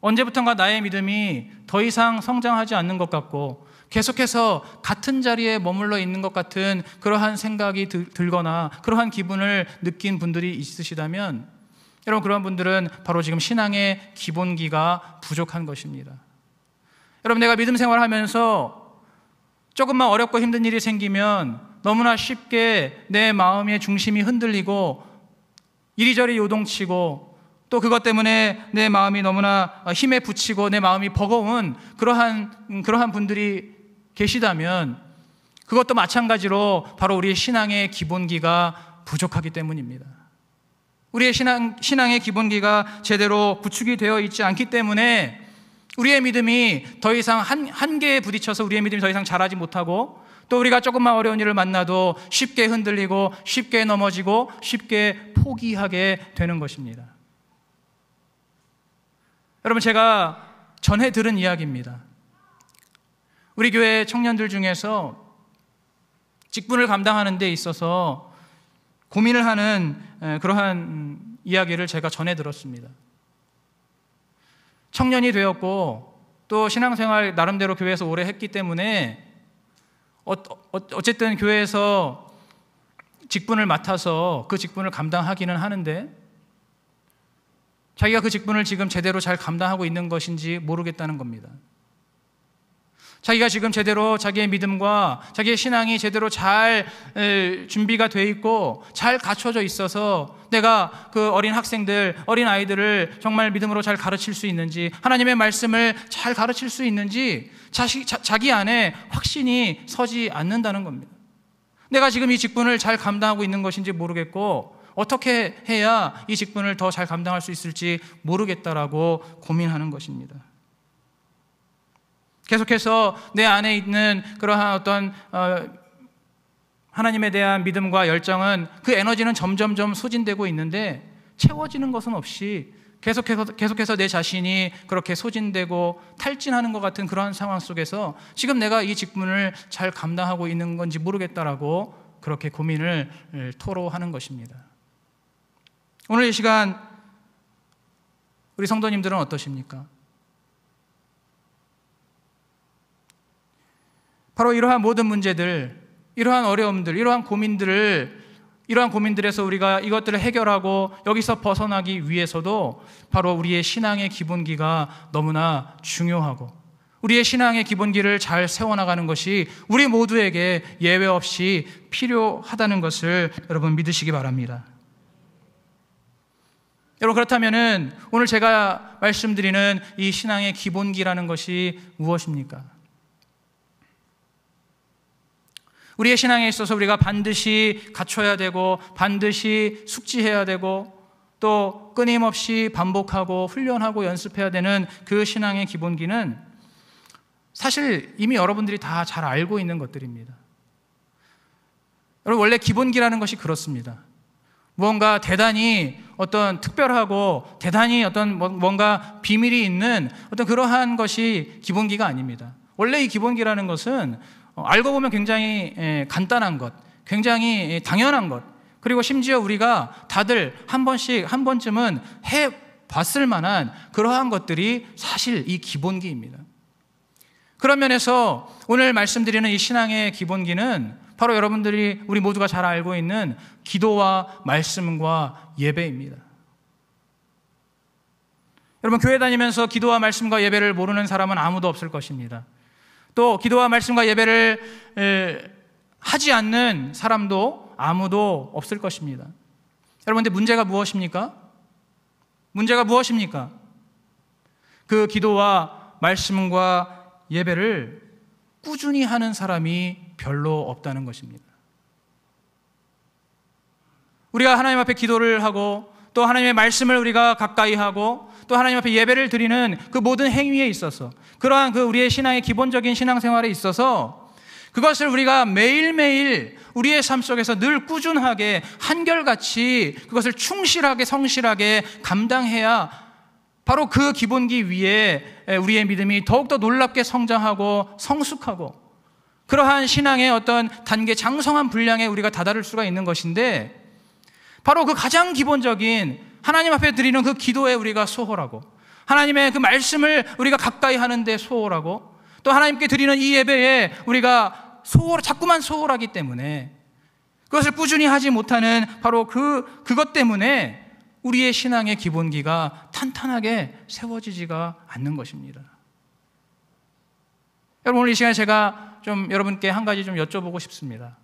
언제부턴가 나의 믿음이 더 이상 성장하지 않는 것 같고 계속해서 같은 자리에 머물러 있는 것 같은 그러한 생각이 들거나 그러한 기분을 느낀 분들이 있으시다면, 여러분, 그런 분들은 바로 지금 신앙의 기본기가 부족한 것입니다. 여러분, 내가 믿음 생활하면서 조금만 어렵고 힘든 일이 생기면 너무나 쉽게 내 마음의 중심이 흔들리고 이리저리 요동치고, 또 그것 때문에 내 마음이 너무나 힘에 부치고 내 마음이 버거운 그러한 분들이 계시다면, 그것도 마찬가지로 바로 우리의 신앙의 기본기가 부족하기 때문입니다. 우리의 신앙의 기본기가 제대로 구축이 되어 있지 않기 때문에 우리의 믿음이 더 이상 한계에 부딪혀서 우리의 믿음이 더 이상 자라지 못하고, 또 우리가 조금만 어려운 일을 만나도 쉽게 흔들리고 쉽게 넘어지고 쉽게 포기하게 되는 것입니다. 여러분, 제가 전해 들은 이야기입니다. 우리 교회 청년들 중에서 직분을 감당하는 데 있어서 고민을 하는 그러한 이야기를 제가 전해 들었습니다. 청년이 되었고 또 신앙생활 나름대로 교회에서 오래 했기 때문에 어쨌든 교회에서 직분을 맡아서 그 직분을 감당하기는 하는데 자기가 그 직분을 지금 제대로 잘 감당하고 있는 것인지 모르겠다는 겁니다. 자기가 지금 제대로 자기의 믿음과 자기의 신앙이 제대로 잘 준비가 돼 있고 잘 갖춰져 있어서 내가 그 어린 학생들, 어린 아이들을 정말 믿음으로 잘 가르칠 수 있는지, 하나님의 말씀을 잘 가르칠 수 있는지 자기 안에 확신이 서지 않는다는 겁니다. 내가 지금 이 직분을 잘 감당하고 있는 것인지 모르겠고 어떻게 해야 이 직분을 더 잘 감당할 수 있을지 모르겠다라고 고민하는 것입니다. 계속해서 내 안에 있는 그러한 어떤 하나님에 대한 믿음과 열정은 그 에너지는 점점점 소진되고 있는데 채워지는 것은 없이 계속해서 내 자신이 그렇게 소진되고 탈진하는 것 같은 그러한 상황 속에서 지금 내가 이 직분을 잘 감당하고 있는 건지 모르겠다라고 그렇게 고민을 토로하는 것입니다. 오늘 이 시간 우리 성도님들은 어떠십니까? 바로 이러한 모든 문제들, 이러한 어려움들, 이러한 고민들에서 우리가 이것들을 해결하고 여기서 벗어나기 위해서도 바로 우리의 신앙의 기본기가 너무나 중요하고 우리의 신앙의 기본기를 잘 세워나가는 것이 우리 모두에게 예외 없이 필요하다는 것을 여러분 믿으시기 바랍니다. 여러분, 그렇다면은 오늘 제가 말씀드리는 이 신앙의 기본기라는 것이 무엇입니까? 우리의 신앙에 있어서 우리가 반드시 갖춰야 되고 반드시 숙지해야 되고 또 끊임없이 반복하고 훈련하고 연습해야 되는 그 신앙의 기본기는 사실 이미 여러분들이 다 잘 알고 있는 것들입니다. 여러분, 원래 기본기라는 것이 그렇습니다. 무언가 대단히 어떤 특별하고 대단히 어떤 뭔가 비밀이 있는 어떤 그러한 것이 기본기가 아닙니다. 원래 이 기본기라는 것은 알고 보면 굉장히 간단한 것, 굉장히 당연한 것, 그리고 심지어 우리가 다들 한 번쯤은 해봤을 만한 그러한 것들이 사실 이 기본기입니다. 그런 면에서 오늘 말씀드리는 이 신앙의 기본기는 바로 여러분들이 우리 모두가 잘 알고 있는 기도와 말씀과 예배입니다. 여러분, 교회 다니면서 기도와 말씀과 예배를 모르는 사람은 아무도 없을 것입니다. 또 기도와 말씀과 예배를 하지 않는 사람도 아무도 없을 것입니다. 여러분, 근데 문제가 무엇입니까? 문제가 무엇입니까? 그 기도와 말씀과 예배를 꾸준히 하는 사람이 별로 없다는 것입니다. 우리가 하나님 앞에 기도를 하고 또 하나님의 말씀을 우리가 가까이 하고 또 하나님 앞에 예배를 드리는 그 모든 행위에 있어서, 그러한 그 우리의 신앙의 기본적인 신앙생활에 있어서 그것을 우리가 매일매일 우리의 삶 속에서 늘 꾸준하게 한결같이 그것을 충실하게 성실하게 감당해야 바로 그 기본기 위에 우리의 믿음이 더욱더 놀랍게 성장하고 성숙하고 그러한 신앙의 어떤 단계, 장성한 분량에 우리가 다다를 수가 있는 것인데, 바로 그 가장 기본적인 하나님 앞에 드리는 그 기도에 우리가 소홀하고 하나님의 그 말씀을 우리가 가까이 하는데 소홀하고 또 하나님께 드리는 이 예배에 우리가 자꾸만 소홀하기 때문에 그것을 꾸준히 하지 못하는 바로 그것 때문에 우리의 신앙의 기본기가 탄탄하게 세워지지가 않는 것입니다. 여러분, 오늘 이 시간에 제가 좀 여러분께 한 가지 좀 여쭤보고 싶습니다.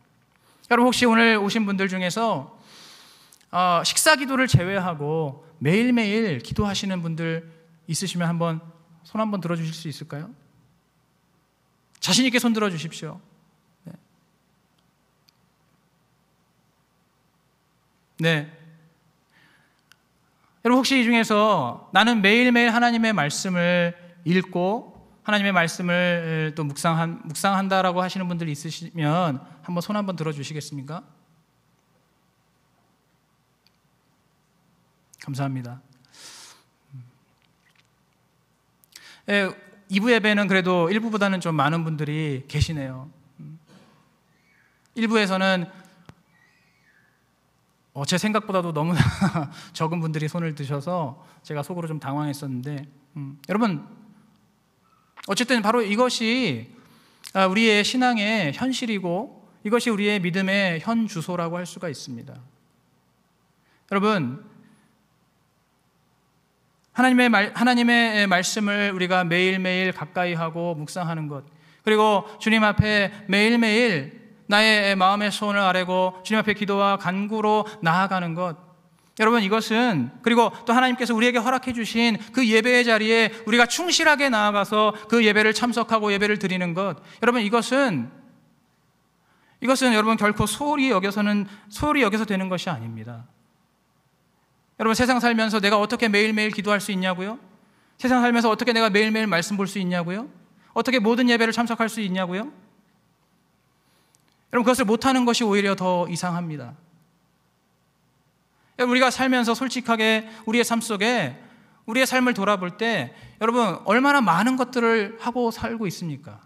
여러분, 혹시 오늘 오신 분들 중에서 식사 기도를 제외하고 매일매일 기도하시는 분들 있으시면 손 한번 들어주실 수 있을까요? 자신 있게 손 들어주십시오. 네. 네. 여러분, 혹시 이 중에서 나는 매일매일 하나님의 말씀을 읽고 하나님의 말씀을 또 묵상한다라고 하시는 분들이 있으시면 한번 손 한번 들어주시겠습니까? 감사합니다. 2부 예배는 그래도 1부보다는 좀 많은 분들이 계시네요. 일부에서는 제 생각보다도 너무나 적은 분들이 손을 드셔서 제가 속으로 좀 당황했었는데, 여러분 어쨌든 바로 이것이 우리의 신앙의 현실이고 이것이 우리의 믿음의 현 주소라고 할 수가 있습니다. 여러분, 하나님의 말씀을 우리가 매일매일 가까이 하고 묵상하는 것, 그리고 주님 앞에 매일매일 나의 마음의 소원을 아뢰고 주님 앞에 기도와 간구로 나아가는 것, 여러분 이것은, 그리고 또 하나님께서 우리에게 허락해 주신 그 예배의 자리에 우리가 충실하게 나아가서 그 예배를 참석하고 예배를 드리는 것, 여러분 이것은 여러분 결코 소홀히 여겨서 되는 것이 아닙니다. 여러분, 세상 살면서 내가 어떻게 매일매일 기도할 수 있냐고요? 세상 살면서 어떻게 내가 매일매일 말씀 볼 수 있냐고요? 어떻게 모든 예배를 참석할 수 있냐고요? 여러분, 그것을 못하는 것이 오히려 더 이상합니다. 여러분, 우리가 살면서 솔직하게 우리의 삶 속에 우리의 삶을 돌아볼 때 여러분 얼마나 많은 것들을 하고 살고 있습니까?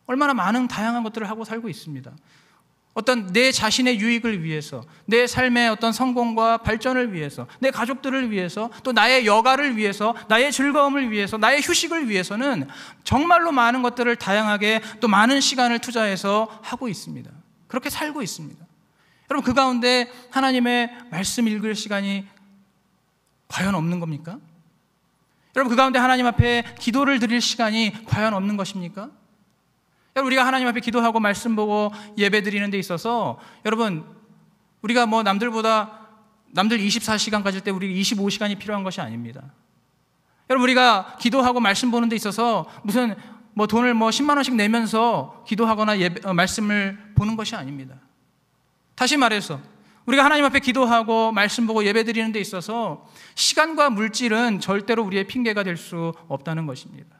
얼마나 많은 다양한 것들을 하고 살고 있습니다. 어떤 내 자신의 유익을 위해서, 내 삶의 어떤 성공과 발전을 위해서, 내 가족들을 위해서, 또 나의 여가를 위해서, 나의 즐거움을 위해서, 나의 휴식을 위해서는 정말로 많은 것들을 다양하게 또 많은 시간을 투자해서 하고 있습니다. 그렇게 살고 있습니다. 여러분, 그 가운데 하나님의 말씀 읽을 시간이 과연 없는 겁니까? 여러분, 그 가운데 하나님 앞에 기도를 드릴 시간이 과연 없는 것입니까? 여러분, 우리가 하나님 앞에 기도하고 말씀 보고 예배 드리는 데 있어서 여러분, 우리가 남들 24시간 가질 때 우리 25시간이 필요한 것이 아닙니다. 여러분, 우리가 기도하고 말씀 보는 데 있어서 무슨 돈을 10만 원씩 내면서 기도하거나 말씀을 보는 것이 아닙니다. 다시 말해서 우리가 하나님 앞에 기도하고 말씀 보고 예배 드리는 데 있어서 시간과 물질은 절대로 우리의 핑계가 될 수 없다는 것입니다.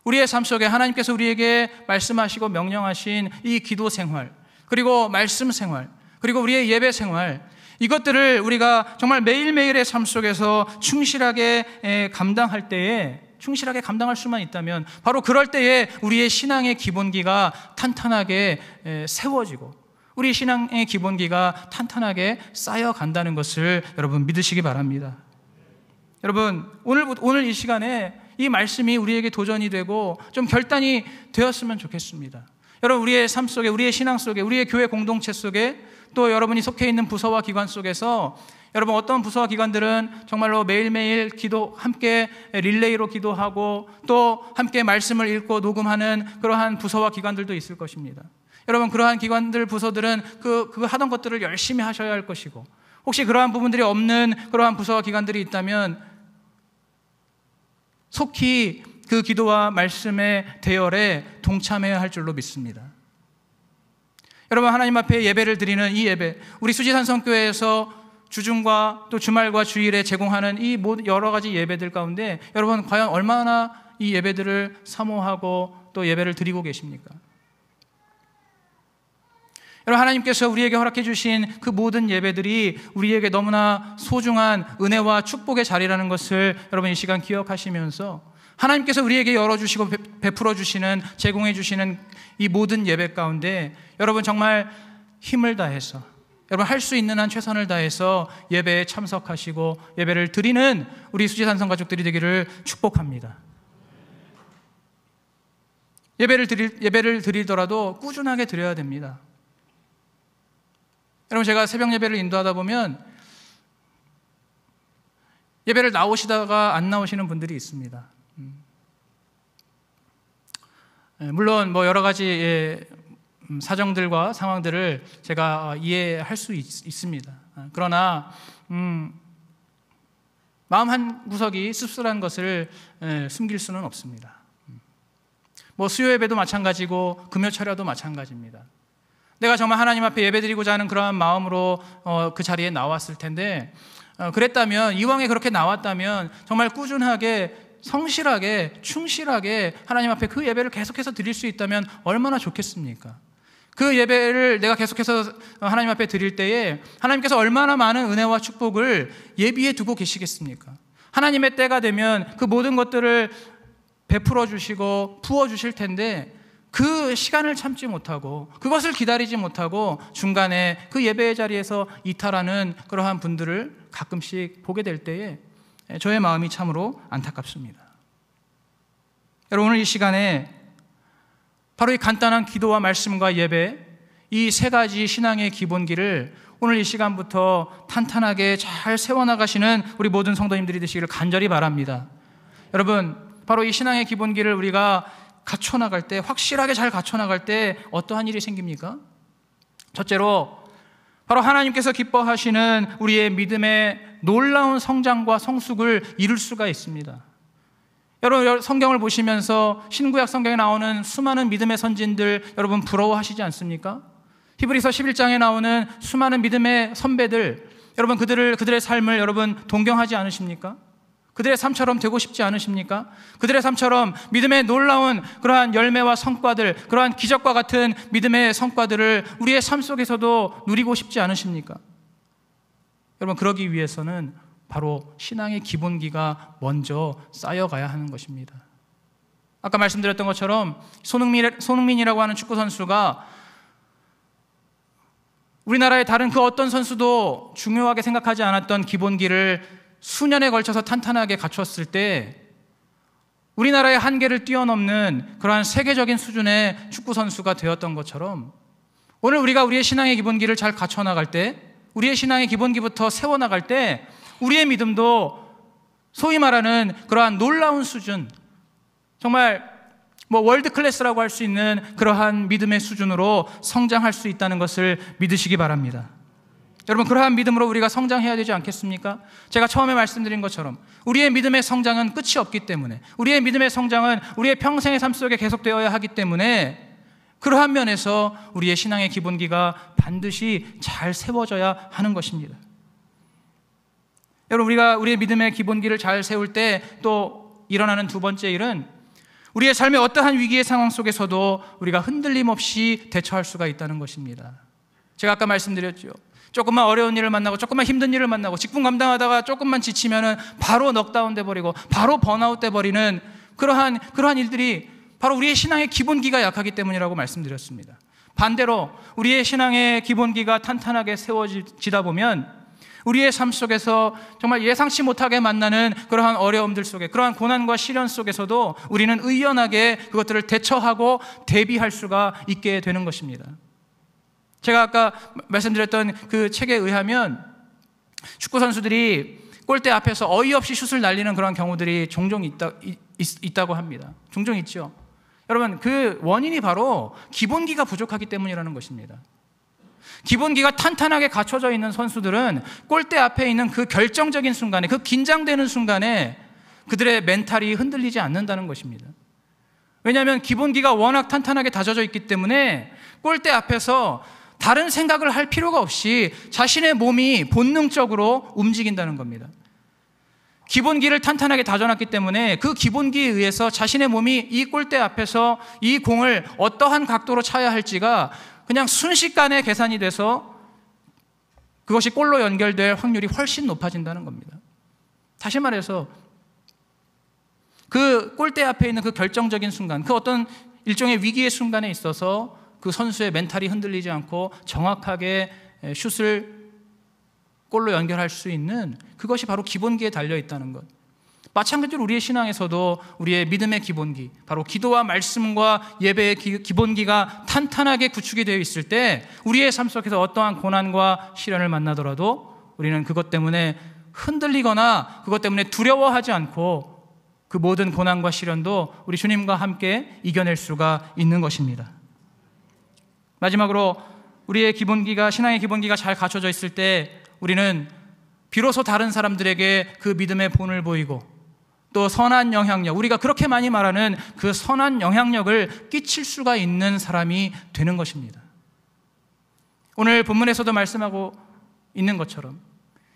우리의 삶 속에 하나님께서 우리에게 말씀하시고 명령하신 이 기도 생활, 그리고 말씀 생활, 그리고 우리의 예배 생활, 이것들을 우리가 정말 매일매일의 삶 속에서 충실하게 감당할 때에, 충실하게 감당할 수만 있다면 바로 그럴 때에 우리의 신앙의 기본기가 탄탄하게 세워지고 우리 신앙의 기본기가 탄탄하게 쌓여간다는 것을 여러분 믿으시기 바랍니다. 여러분, 오늘 이 시간에 이 말씀이 우리에게 도전이 되고 좀 결단이 되었으면 좋겠습니다. 여러분, 우리의 삶 속에, 우리의 신앙 속에, 우리의 교회 공동체 속에, 또 여러분이 속해 있는 부서와 기관 속에서 여러분, 어떤 부서와 기관들은 정말로 매일매일 함께 릴레이로 기도하고 또 함께 말씀을 읽고 녹음하는 그러한 부서와 기관들도 있을 것입니다. 여러분, 그러한 기관들, 부서들은 그 하던 것들을 열심히 하셔야 할 것이고, 혹시 그러한 부분들이 없는 그러한 부서와 기관들이 있다면 속히 그 기도와 말씀의 대열에 동참해야 할 줄로 믿습니다. 여러분, 하나님 앞에 예배를 드리는 이 예배, 우리 수지산성교회에서 주중과 또 주말과 주일에 제공하는 이 모든 여러 가지 예배들 가운데 여러분 과연 얼마나 이 예배들을 사모하고 또 예배를 드리고 계십니까? 여러분, 하나님께서 우리에게 허락해 주신 그 모든 예배들이 우리에게 너무나 소중한 은혜와 축복의 자리라는 것을 여러분 이 시간 기억하시면서 하나님께서 우리에게 열어주시고 베풀어 주시는, 제공해 주시는 이 모든 예배 가운데 여러분 정말 힘을 다해서, 여러분 할 수 있는 한 최선을 다해서 예배에 참석하시고 예배를 드리는 우리 수지산성 가족들이 되기를 축복합니다. 예배를 드리더라도 꾸준하게 드려야 됩니다. 여러분, 제가 새벽 예배를 인도하다 보면 예배를 나오시다가 안 나오시는 분들이 있습니다. 물론 여러 가지 사정들과 상황들을 제가 이해할 수 있습니다. 그러나 마음 한 구석이 씁쓸한 것을 숨길 수는 없습니다. 수요 예배도 마찬가지고 금요 철야도 마찬가지입니다. 내가 정말 하나님 앞에 예배드리고자 하는 그러한 마음으로 그 자리에 나왔을 텐데, 그랬다면, 이왕에 그렇게 나왔다면 정말 꾸준하게, 성실하게, 충실하게 하나님 앞에 그 예배를 계속해서 드릴 수 있다면 얼마나 좋겠습니까? 그 예배를 내가 계속해서 하나님 앞에 드릴 때에 하나님께서 얼마나 많은 은혜와 축복을 예비해 두고 계시겠습니까? 하나님의 때가 되면 그 모든 것들을 베풀어 주시고 부어 주실 텐데 그 시간을 참지 못하고 그것을 기다리지 못하고 중간에 그 예배의 자리에서 이탈하는 그러한 분들을 가끔씩 보게 될 때에 저의 마음이 참으로 안타깝습니다. 여러분, 오늘 이 시간에 바로 이 간단한 기도와 말씀과 예배, 이 세 가지 신앙의 기본기를 오늘 이 시간부터 탄탄하게 잘 세워나가시는 우리 모든 성도님들이 되시기를 간절히 바랍니다. 여러분, 바로 이 신앙의 기본기를 우리가 갖춰나갈 때, 확실하게 잘 갖춰나갈 때 어떠한 일이 생깁니까? 첫째로 바로 하나님께서 기뻐하시는 우리의 믿음의 놀라운 성장과 성숙을 이룰 수가 있습니다. 여러분, 성경을 보시면서 신구약 성경에 나오는 수많은 믿음의 선진들 여러분 부러워하시지 않습니까? 히브리서 11장에 나오는 수많은 믿음의 선배들, 여러분 그들의 삶을 여러분 동경하지 않으십니까? 그들의 삶처럼 되고 싶지 않으십니까? 그들의 삶처럼 믿음의 놀라운 그러한 열매와 성과들, 그러한 기적과 같은 믿음의 성과들을 우리의 삶 속에서도 누리고 싶지 않으십니까? 여러분, 그러기 위해서는 바로 신앙의 기본기가 먼저 쌓여가야 하는 것입니다. 아까 말씀드렸던 것처럼 손흥민이라고 하는 축구 선수가 우리나라의 다른 그 어떤 선수도 중요하게 생각하지 않았던 기본기를 수년에 걸쳐서 탄탄하게 갖췄을 때 우리나라의 한계를 뛰어넘는 그러한 세계적인 수준의 축구 선수가 되었던 것처럼 오늘 우리가 우리의 신앙의 기본기를 잘 갖춰나갈 때, 우리의 신앙의 기본기부터 세워나갈 때 우리의 믿음도 소위 말하는 그러한 놀라운 수준, 정말 월드 클래스라고 할 수 있는 그러한 믿음의 수준으로 성장할 수 있다는 것을 믿으시기 바랍니다. 여러분, 그러한 믿음으로 우리가 성장해야 되지 않겠습니까? 제가 처음에 말씀드린 것처럼 우리의 믿음의 성장은 끝이 없기 때문에, 우리의 믿음의 성장은 우리의 평생의 삶 속에 계속되어야 하기 때문에 그러한 면에서 우리의 신앙의 기본기가 반드시 잘 세워져야 하는 것입니다. 여러분, 우리가 우리의 믿음의 기본기를 잘 세울 때 또 일어나는 두 번째 일은 우리의 삶의 어떠한 위기의 상황 속에서도 우리가 흔들림 없이 대처할 수가 있다는 것입니다. 제가 아까 말씀드렸죠. 조금만 어려운 일을 만나고 조금만 힘든 일을 만나고 직분 감당하다가 조금만 지치면은 바로 넉다운 돼버리고 바로 번아웃 돼버리는 그러한 일들이 바로 우리의 신앙의 기본기가 약하기 때문이라고 말씀드렸습니다. 반대로 우리의 신앙의 기본기가 탄탄하게 세워지다 보면 우리의 삶 속에서 정말 예상치 못하게 만나는 그러한 어려움들 속에, 그러한 고난과 시련 속에서도 우리는 의연하게 그것들을 대처하고 대비할 수가 있게 되는 것입니다. 제가 아까 말씀드렸던 그 책에 의하면 축구 선수들이 골대 앞에서 어이없이 슛을 날리는 그런 경우들이 종종 있다고 합니다. 종종 있죠. 여러분, 그 원인이 바로 기본기가 부족하기 때문이라는 것입니다. 기본기가 탄탄하게 갖춰져 있는 선수들은 골대 앞에 있는 그 결정적인 순간에, 그 긴장되는 순간에 그들의 멘탈이 흔들리지 않는다는 것입니다. 왜냐하면 기본기가 워낙 탄탄하게 다져져 있기 때문에 골대 앞에서 다른 생각을 할 필요가 없이 자신의 몸이 본능적으로 움직인다는 겁니다. 기본기를 탄탄하게 다져놨기 때문에 그 기본기에 의해서 자신의 몸이 이 골대 앞에서 이 공을 어떠한 각도로 차야 할지가 그냥 순식간에 계산이 돼서 그것이 골로 연결될 확률이 훨씬 높아진다는 겁니다. 다시 말해서 그 골대 앞에 있는 그 결정적인 순간, 그 어떤 일종의 위기의 순간에 있어서 그 선수의 멘탈이 흔들리지 않고 정확하게 슛을 골로 연결할 수 있는 그것이 바로 기본기에 달려 있다는 것. 마찬가지로 우리의 신앙에서도 우리의 믿음의 기본기, 바로 기도와 말씀과 예배의 기본기가 탄탄하게 구축이 되어 있을 때 우리의 삶 속에서 어떠한 고난과 시련을 만나더라도 우리는 그것 때문에 흔들리거나 그것 때문에 두려워하지 않고 그 모든 고난과 시련도 우리 주님과 함께 이겨낼 수가 있는 것입니다. 마지막으로 우리의 기본기가, 신앙의 기본기가 잘 갖춰져 있을 때 우리는 비로소 다른 사람들에게 그 믿음의 본을 보이고 또 선한 영향력, 우리가 그렇게 많이 말하는 그 선한 영향력을 끼칠 수가 있는 사람이 되는 것입니다. 오늘 본문에서도 말씀하고 있는 것처럼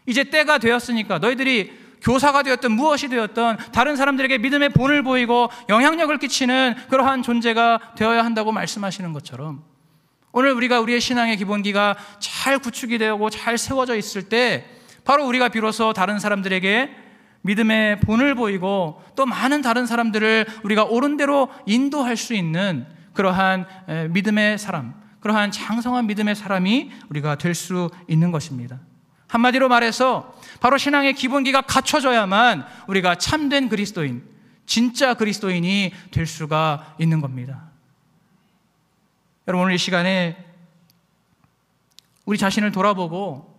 이제 때가 되었으니까 너희들이 교사가 되었든 무엇이 되었든 다른 사람들에게 믿음의 본을 보이고 영향력을 끼치는 그러한 존재가 되어야 한다고 말씀하시는 것처럼 오늘 우리가 우리의 신앙의 기본기가 잘 구축이 되고 잘 세워져 있을 때 바로 우리가 비로소 다른 사람들에게 믿음의 본을 보이고 또 많은 다른 사람들을 우리가 옳은 대로 인도할 수 있는 그러한 믿음의 사람, 그러한 장성한 믿음의 사람이 우리가 될 수 있는 것입니다. 한마디로 말해서 바로 신앙의 기본기가 갖춰져야만 우리가 참된 그리스도인, 진짜 그리스도인이 될 수가 있는 겁니다. 여러분, 오늘 이 시간에 우리 자신을 돌아보고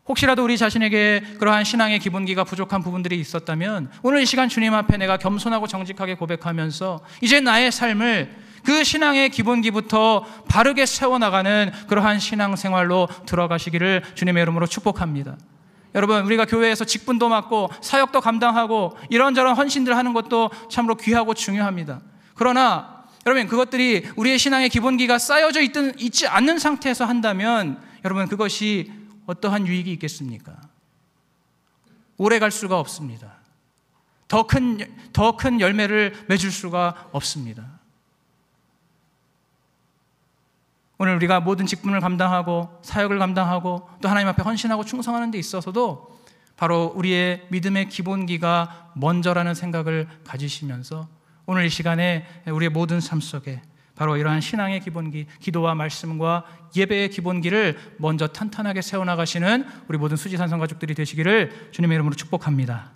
혹시라도 우리 자신에게 그러한 신앙의 기본기가 부족한 부분들이 있었다면 오늘 이 시간 주님 앞에 내가 겸손하고 정직하게 고백하면서 이제 나의 삶을 그 신앙의 기본기부터 바르게 세워나가는 그러한 신앙생활로 들어가시기를 주님의 이름으로 축복합니다. 여러분, 우리가 교회에서 직분도 맡고 사역도 감당하고 이런저런 헌신들 하는 것도 참으로 귀하고 중요합니다. 그러나 여러분, 그것들이 우리의 신앙의 기본기가 쌓여져 있지 않는 상태에서 한다면 여러분, 그것이 어떠한 유익이 있겠습니까? 오래 갈 수가 없습니다. 더 큰 열매를 맺을 수가 없습니다. 오늘 우리가 모든 직분을 감당하고 사역을 감당하고 또 하나님 앞에 헌신하고 충성하는 데 있어서도 바로 우리의 믿음의 기본기가 먼저라는 생각을 가지시면서 오늘 이 시간에 우리의 모든 삶 속에 바로 이러한 신앙의 기본기, 기도와 말씀과 예배의 기본기를 먼저 탄탄하게 세워나가시는 우리 모든 수지산성 가족들이 되시기를 주님의 이름으로 축복합니다.